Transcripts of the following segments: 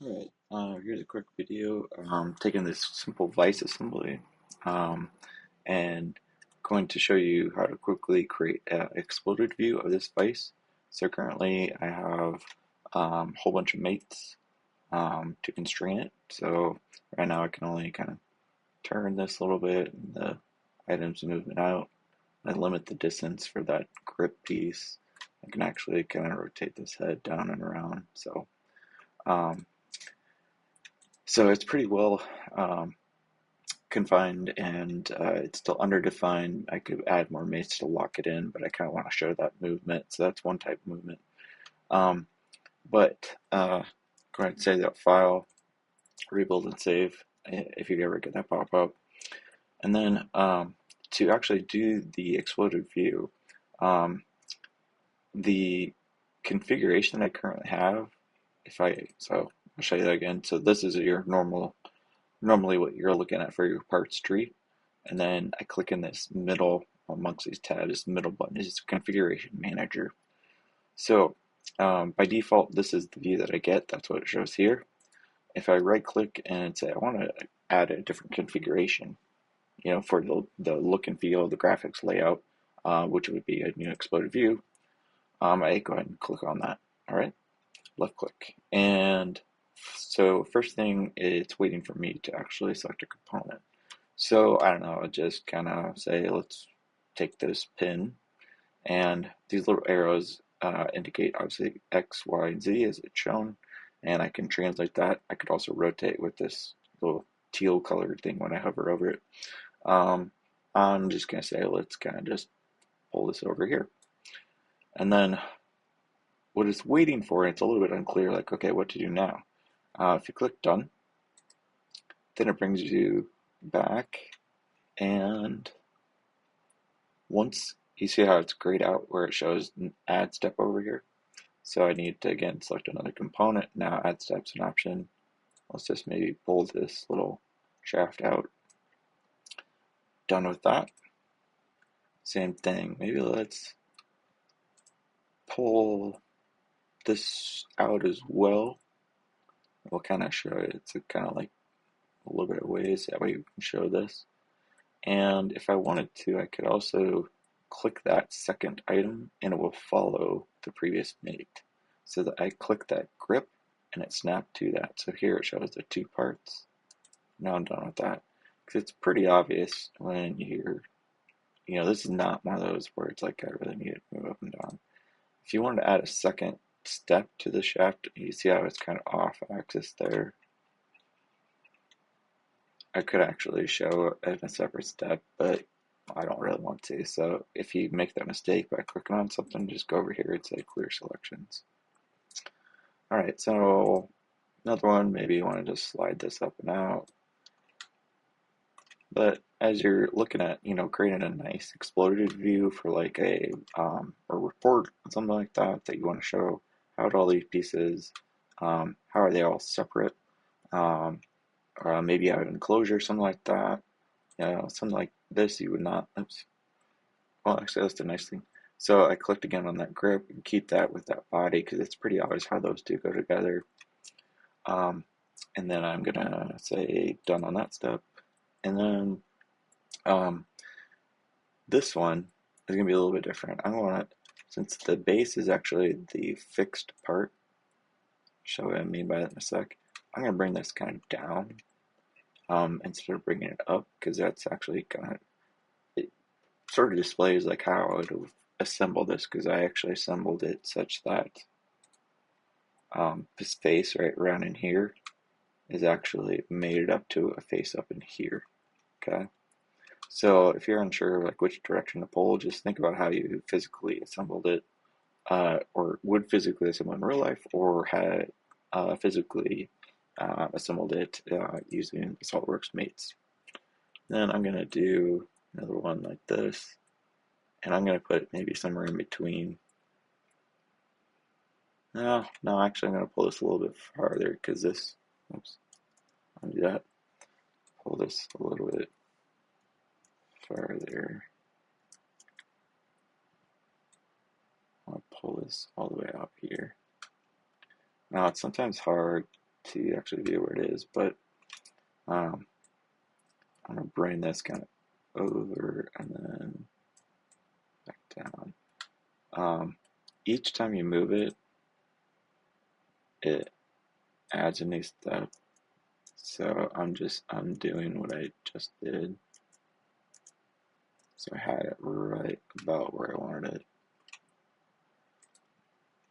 Alright, here's a quick video taking this simple vise assembly um, and going to show you how to quickly create an exploded view of this vise. So currently I have a whole bunch of mates to constrain it. So right now I can only kind of turn this a little bit and the items moving out and limit the distance for that grip piece. I can actually kind of rotate this head down and around. Um, so it's pretty well um, confined and it's still underdefined. I could add more mates to lock it in, but I kind of want to show that movement. So that's one type of movement. Um, but go ahead and save that file, rebuild and save if you ever get that pop up. And then to actually do the exploded view, um, the configuration that I currently have, so I'll show you that again. So this is your normally what you're looking at for your parts tree. And then I click in this middle amongst these tabs, this middle button is configuration manager. So by default, this is the view that I get. That's what it shows here. If I right click and say I want to add a different configuration, for the look and feel of the graphics layout, which would be a new exploded view, I go ahead and click on that. All right, left click. And so first thing, it's waiting for me to actually select a component. So I don't know, I'll just kind of say, let's take this pin, and these little arrows indicate obviously X, Y, and Z as it's shown, and I can translate that. I could also rotate with this little teal colored thing when I hover over it. Um, I'm just going to say, let's kind of just pull this over here. And then what it's waiting for, it's a little bit unclear, like, okay, what to do now? If you click done, then it brings you back, and once you see how it's grayed out where it shows add step over here. So I need to again select another component. Now add step's an option. Let's just maybe pull this little shaft out. Done with that. Same thing. Maybe let's pull this out as well. We'll kind of show it. It's kind of like a little bit of ways. That way you can show this. And if I wanted to, I could also click that second item and it will follow the previous mate. So that I click that grip and it snapped to that. So here it shows the two parts. Now I'm done with that. Because it's pretty obvious when this is not one of those where it's like I really need to move up and down. If you wanted to add a second step to the shaft, you see how it's kind of off axis there. I could actually show it in a separate step, but I don't really want to. So if you make that mistake by clicking on something, just go over here and say clear selections. All right, so another one, maybe you want to just slide this up and out. But as you're looking at, creating a nice exploded view for like a report, something like that, that you want to show how do all these pieces, how are they all separate, or maybe you have an enclosure, something like that. Something like this, you would not. Oops. Well, actually, that's the nice thing. So I clicked again on that grip and keep that with that body because it's pretty obvious how those two go together. Um, and then I'm gonna say done on that step, and then um, this one is gonna be a little bit different. I want it since the base is actually the fixed part. Show what I mean by that in a sec. I'm gonna bring this kind of down instead of bringing it up because that's actually kind of it sort of displays like how I would have assembled this because I actually assembled it such that this face right around in here is actually made it up to a face up in here. Okay. So if you're unsure like which direction to pull, just think about how you physically assembled it, or would physically assemble in real life, or had physically assembled it using SolidWorks mates. Then I'm gonna do another one like this, and I'm gonna put maybe somewhere in between. No, actually I'm gonna pull this a little bit farther because this. Oops, I'll do that. Pull this a little bit farther. I'll pull this all the way up here. Now it's sometimes hard to actually view where it is, but um, I'm going to bring this kind of over and then back down. Each time you move it, it adds a new step. So I'm just undoing what I just did. So I had it right about where I wanted it.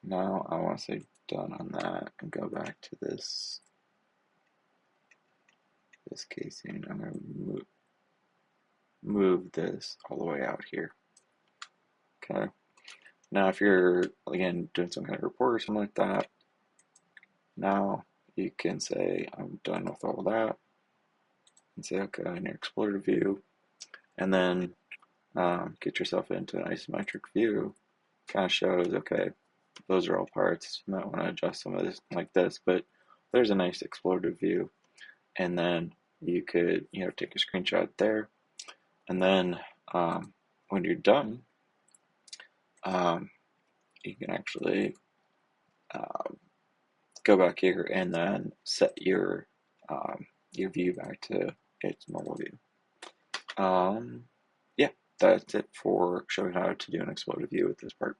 Now I want to say done on that and go back to this casing. I'm going to move this all the way out here. Okay. Now if you're, again, doing some kind of report or something like that, now you can say I'm done with all that and say okay in your exploded view, and then get yourself into an isometric view. Kind of shows, okay, those are all parts. You might want to adjust some of this like this, but there's a nice exploded view. And then you could, take a screenshot there. And then when you're done, you can actually go back here and then set your view back to its normal view. Yeah, that's it for showing how to do an exploded view with this part.